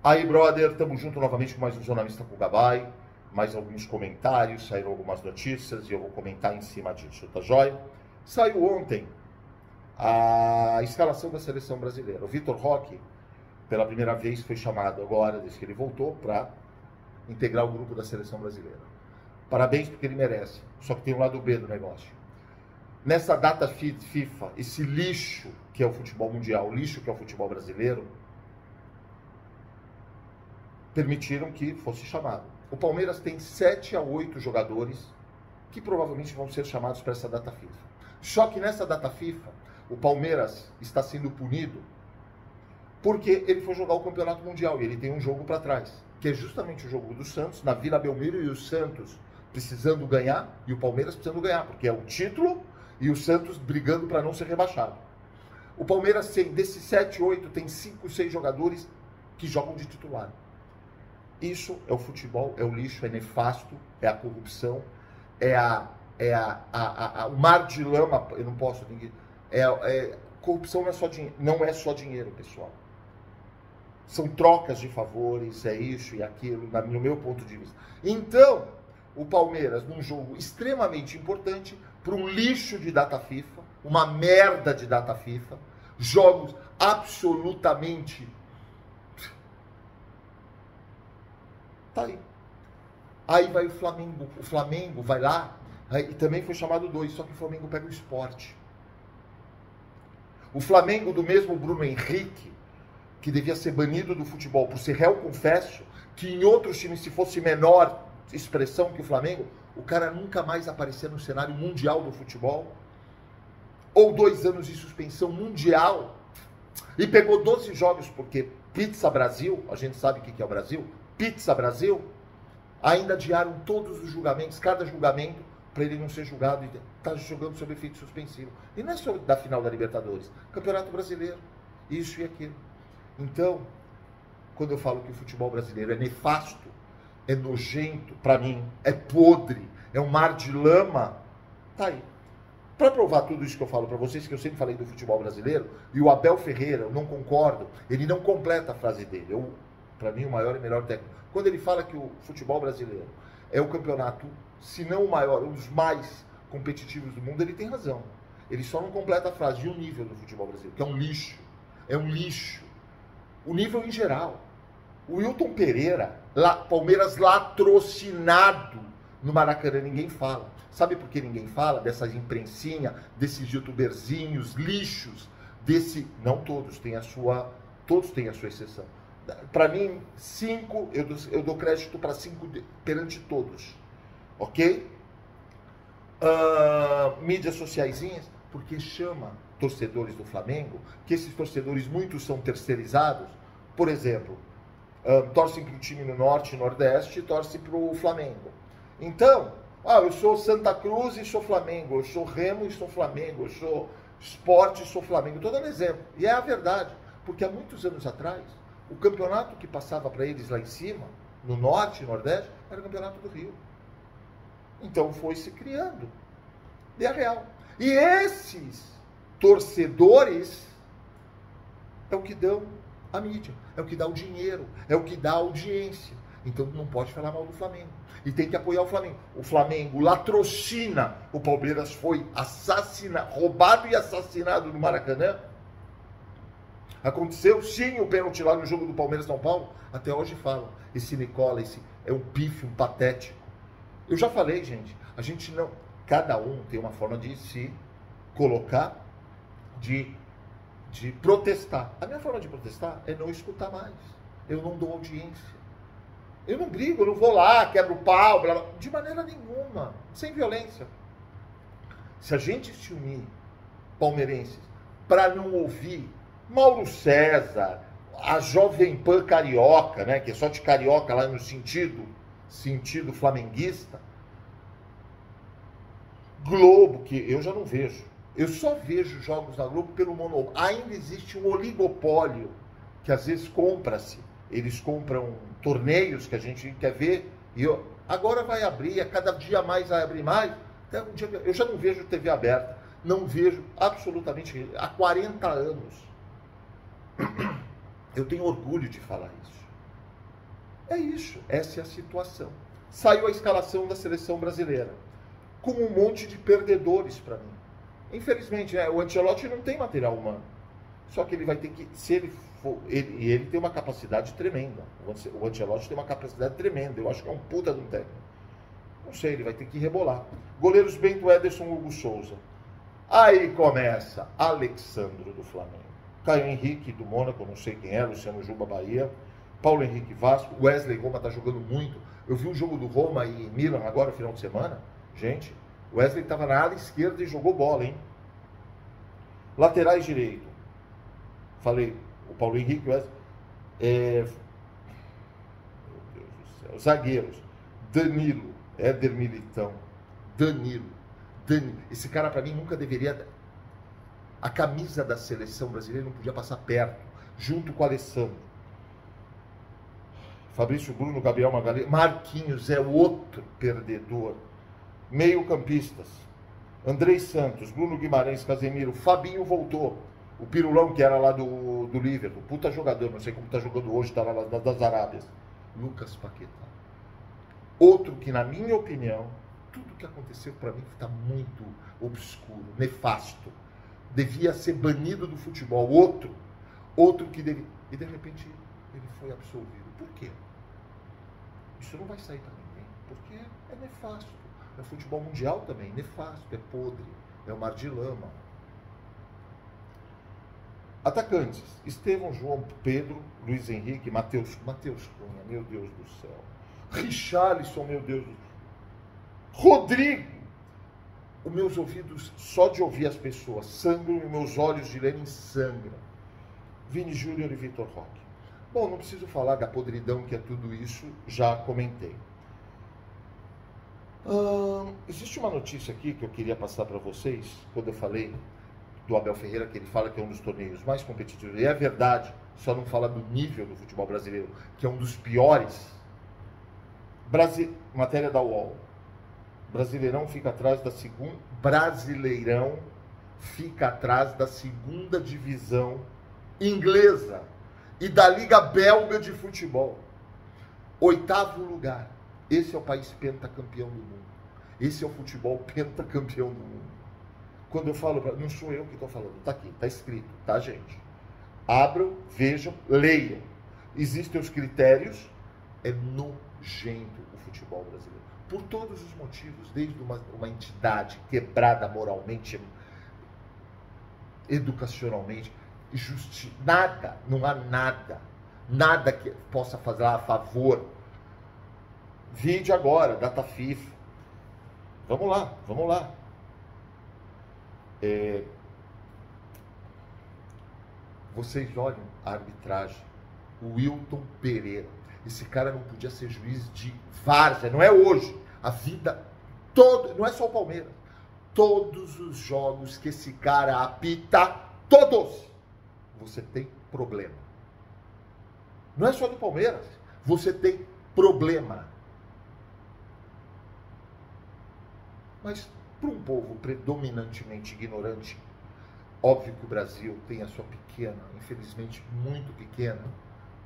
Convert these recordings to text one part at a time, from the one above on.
Aí, brother, tamo junto novamente com mais um Jornalista com o Gabay, mais alguns comentários, saíram algumas notícias e eu vou comentar em cima disso, tá jóia? Saiu ontem a escalação da seleção brasileira. O Vitor Roque, pela primeira vez, foi chamado agora, desde que ele voltou, para integrar o grupo da seleção brasileira. Parabéns, porque ele merece. Só que tem um lado B do negócio. Nessa data FIFA, esse lixo que é o futebol mundial, o lixo que é o futebol brasileiro, permitiram que fosse chamado. O Palmeiras tem 7 a 8 jogadores que provavelmente vão ser chamados para essa data FIFA. Só que nessa data FIFA, o Palmeiras está sendo punido porque ele foi jogar o Campeonato Mundial e ele tem um jogo para trás, que é justamente o jogo do Santos, na Vila Belmiro, e o Santos precisando ganhar e o Palmeiras precisando ganhar, porque é o título e o Santos brigando para não ser rebaixado. O Palmeiras, desses 7, 8, tem 5, 6 jogadores que jogam de titular. Isso é o futebol, é o lixo, é nefasto, é a corrupção, o mar de lama, eu não posso... corrupção não é só dinheiro, pessoal. São trocas de favores, é isso e aquilo, no meu ponto de vista. Então, o Palmeiras, num jogo extremamente importante, para um lixo de data FIFA, uma merda de data FIFA, jogos absolutamente... Tá aí. Aí vai o Flamengo. O Flamengo vai lá, e também foi chamado 2, só que o Flamengo pega o Sport. O Flamengo, do mesmo Bruno Henrique, que devia ser banido do futebol por ser réu confesso, que em outros times, se fosse menor expressão que o Flamengo, o cara nunca mais aparecer no cenário mundial do futebol, ou 2 anos de suspensão mundial, e pegou 12 jogos, porque Pizza Brasil, a gente sabe o que é o Brasil, Pizza Brasil, ainda adiaram todos os julgamentos, cada julgamento, para ele não ser julgado e está jogando sob efeito suspensivo. E não é só da final da Libertadores, Campeonato Brasileiro, isso e aquilo. Então, quando eu falo que o futebol brasileiro é nefasto, é nojento, para mim, é podre, é um mar de lama, tá aí. Para provar tudo isso que eu falo para vocês, que eu sempre falei do futebol brasileiro, e o Abel Ferreira, eu não concordo, ele não completa a frase dele. Para mim, o maior e melhor técnico. Quando ele fala que o futebol brasileiro é o campeonato, se não o maior, um dos mais competitivos do mundo, ele tem razão. Ele só não completa a frase de um nível do futebol brasileiro, que é um lixo. É um lixo. O nível em geral. O Wilton Pereira, Palmeiras latrocinado no Maracanã, ninguém fala. Sabe por que ninguém fala? Dessas imprensinhas, desses youtuberzinhos, lixos, não todos, todos têm a sua exceção. Para mim, 5, eu dou crédito para 5 perante todos. Ok? Mídias sociaisinhas, porque chama torcedores do Flamengo, que esses torcedores, muitos são terceirizados, por exemplo, torcem para o time no Norte e Nordeste e torcem para o Flamengo. Então, eu sou Santa Cruz e sou Flamengo, eu sou Remo e sou Flamengo, eu sou Sport e sou Flamengo. Estou dando exemplo. E é a verdade, porque há muitos anos atrás, o campeonato que passava para eles lá em cima, no Norte e Nordeste, era o campeonato do Rio. Então foi se criando. E é real. E esses torcedores é o que dão a mídia, é o que dá o dinheiro, é o que dá a audiência. Então não pode falar mal do Flamengo. E tem que apoiar o Flamengo. O Flamengo latrocina. O Palmeiras foi roubado e assassinado no Maracanã. Aconteceu sim o pênalti lá no jogo do Palmeiras-São Paulo. Até hoje falam. Esse Nicola, é um pífio, um patético. Eu já falei, gente. A gente não... Cada um tem uma forma de se colocar, de protestar. A minha forma de protestar é não escutar mais. Eu não dou audiência. Eu não brigo, eu não vou lá, quebro o pau, blá, blá, de maneira nenhuma. Sem violência. Se a gente se unir, palmeirenses, para não ouvir Mauro César, a Jovem Pan carioca, né, que é só de carioca lá no sentido flamenguista, Globo, que eu já não vejo. Eu só vejo jogos na Globo pelo monopólio. Ainda existe um oligopólio que às vezes compra-se. Eles compram torneios que a gente quer ver. E agora vai abrir, a cada dia mais vai abrir mais. Até um dia, eu já não vejo TV aberta. Não vejo absolutamente há 40 anos. Eu tenho orgulho de falar isso. É isso, essa é a situação. Saiu a escalação da seleção brasileira, com um monte de perdedores para mim. Infelizmente, o Ancelotti não tem material humano. Só que ele vai ter que, se ele for, ele tem uma capacidade tremenda. O Ancelotti tem uma capacidade tremenda. Eu acho que é um puta de um técnico. Não sei, ele vai ter que rebolar. Goleiros Bento, Ederson, Hugo Souza. Aí começa Alexandro do Flamengo, Caio Henrique do Mônaco, não sei quem é, Luciano Juba, Bahia, Paulo Henrique Vasco, Wesley Roma tá jogando muito. Eu vi o jogo do Roma e Milan agora, final de semana. Gente, o Wesley estava na ala esquerda e jogou bola, hein? Laterais direito. Falei, o Paulo Henrique, o Wesley. Meu Deus do céu. Zagueiros. Danilo, Éder Militão. Danilo. Esse cara para mim nunca deveria... A camisa da seleção brasileira não podia passar perto, junto com o Alessandro. Fabrício Bruno, Gabriel Magalhães, Marquinhos é outro perdedor. Meio-campistas. Andrei Santos, Bruno Guimarães, Casemiro, Fabinho voltou. O Pirulão, que era lá do Liverpool, puta jogador, não sei como tá jogando hoje, tá lá das Arábias. Lucas Paquetá. Outro que, na minha opinião, tudo que aconteceu para mim está muito obscuro, nefasto. Devia ser banido do futebol. Outro que devia... E de repente ele foi absolvido. Por quê? Isso não vai sair para ninguém, porque é nefasto. É futebol mundial também, nefasto, é podre, é um mar de lama. Atacantes: Estevão, João Pedro, Luiz Henrique, Matheus Cunha, meu Deus do céu. Richarlison, meu Deus do céu. Rodrigo. Os meus ouvidos, só de ouvir as pessoas, sangram, e meus olhos de lerem sangram. Vini Júnior e Vitor Roque. Bom, não preciso falar da podridão que é tudo isso, já comentei. Existe uma notícia aqui que eu queria passar para vocês, quando eu falei do Abel Ferreira, que ele fala que é um dos torneios mais competitivos, e é verdade, só não fala do nível do futebol brasileiro, que é um dos piores. Matéria da UOL. Brasileirão fica atrás da segunda divisão inglesa e da Liga Belga de Futebol. 8º lugar. Esse é o país pentacampeão do mundo. Esse é o futebol pentacampeão do mundo. Quando eu falo, não sou eu que estou falando, está aqui, está escrito, tá, gente? Abram, vejam, leiam. Existem os critérios, é nojento o futebol brasileiro. Por todos os motivos, desde uma entidade quebrada moralmente, educacionalmente, nada, não há nada que possa fazer a favor. Vídeo agora, data FIFA. Vamos lá. Vocês olham a arbitragem. O Wilton Pereira. Esse cara não podia ser juiz de várzea, não é hoje. A vida toda, não é só o Palmeiras. Todos os jogos que esse cara apita, todos, você tem problema. Não é só do Palmeiras, você tem problema. Mas para um povo predominantemente ignorante, óbvio que o Brasil tem a sua pequena, infelizmente muito pequena,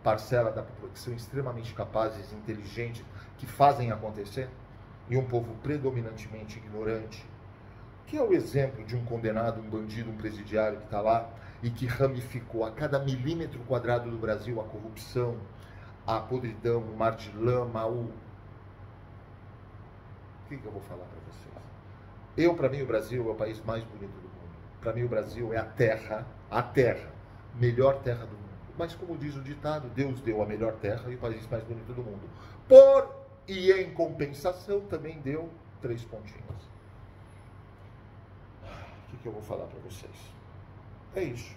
parcela da população que são extremamente capazes, inteligentes, que fazem acontecer, e um povo predominantemente ignorante, que é o exemplo de um condenado, um bandido, um presidiário que está lá e que ramificou a cada milímetro quadrado do Brasil a corrupção, a podridão, o mar de lama, o que eu vou falar para vocês? Para mim, o Brasil é o país mais bonito do mundo. Para mim, o Brasil é a terra, melhor terra do mundo. Mas, como diz o ditado, Deus deu a melhor terra e o país mais bonito do mundo. E em compensação, também deu 3 pontinhos. O que eu vou falar para vocês? É isso.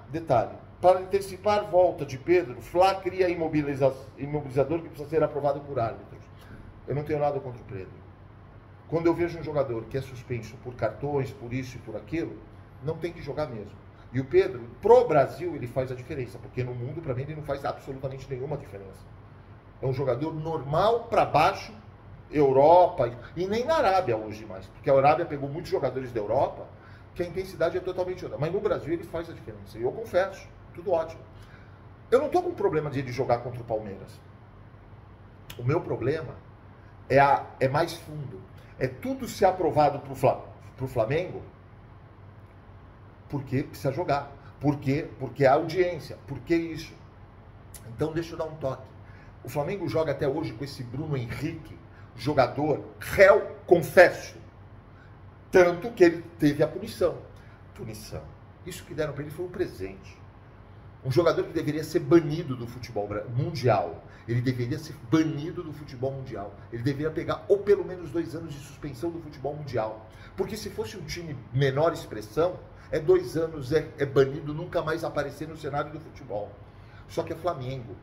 Detalhe. Para antecipar volta de Pedro, Fla cria imobilizador que precisa ser aprovado por árbitros. Eu não tenho nada contra o Pedro. Quando eu vejo um jogador que é suspenso por cartões, por isso e por aquilo, não tem que jogar mesmo. E o Pedro, pro Brasil, ele faz a diferença, porque no mundo, para mim, ele não faz absolutamente nenhuma diferença. É um jogador normal para baixo, Europa, e nem na Arábia hoje mais, porque a Arábia pegou muitos jogadores da Europa, que a intensidade é totalmente outra. Mas no Brasil ele faz a diferença, e eu confesso, tudo ótimo. Eu não estou com problema de ele jogar contra o Palmeiras. O meu problema é mais fundo. É tudo ser aprovado para o Flamengo porque precisa jogar. Porque é a audiência. Por que isso? Então deixa eu dar um toque. O Flamengo joga até hoje com esse Bruno Henrique, jogador réu confesso. Tanto que ele teve a punição. Isso que deram para ele foi um presente. Um jogador que deveria ser banido do futebol mundial. Ele deveria ser banido do futebol mundial. Ele deveria pegar ou pelo menos 2 anos de suspensão do futebol mundial. Porque se fosse um time menor expressão, 2 anos, é banido, nunca mais aparecer no cenário do futebol. Só que é Flamengo.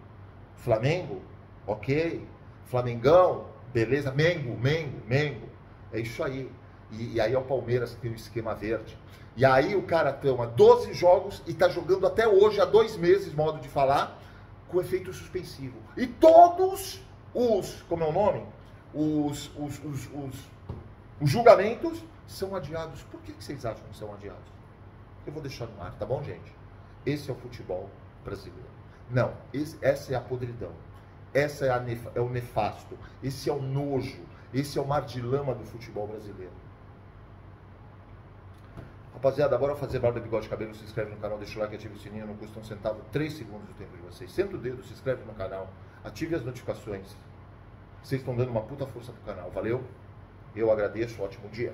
Flamengo, ok. Flamengão, beleza. Mengo. É isso aí. E aí é o Palmeiras que tem o esquema verde. E aí o cara toma 12 jogos e tá jogando até hoje, há 2 meses, modo de falar, com efeito suspensivo. E todos como é o nome? Os julgamentos são adiados. Por que vocês acham que são adiados? Eu vou deixar no ar, tá bom, gente? Esse é o futebol brasileiro. Não, essa é a podridão. Essa é o nefasto. Esse é o nojo. Esse é o mar de lama do futebol brasileiro. Rapaziada, bora fazer barba, bigode, cabelo. Se inscreve no canal, deixa o like, ativa o sininho. Não custa um centavo, 3 segundos do tempo de vocês. Senta o dedo, se inscreve no canal. Ative as notificações. Vocês estão dando uma puta força pro canal. Valeu? Eu agradeço. Ótimo dia.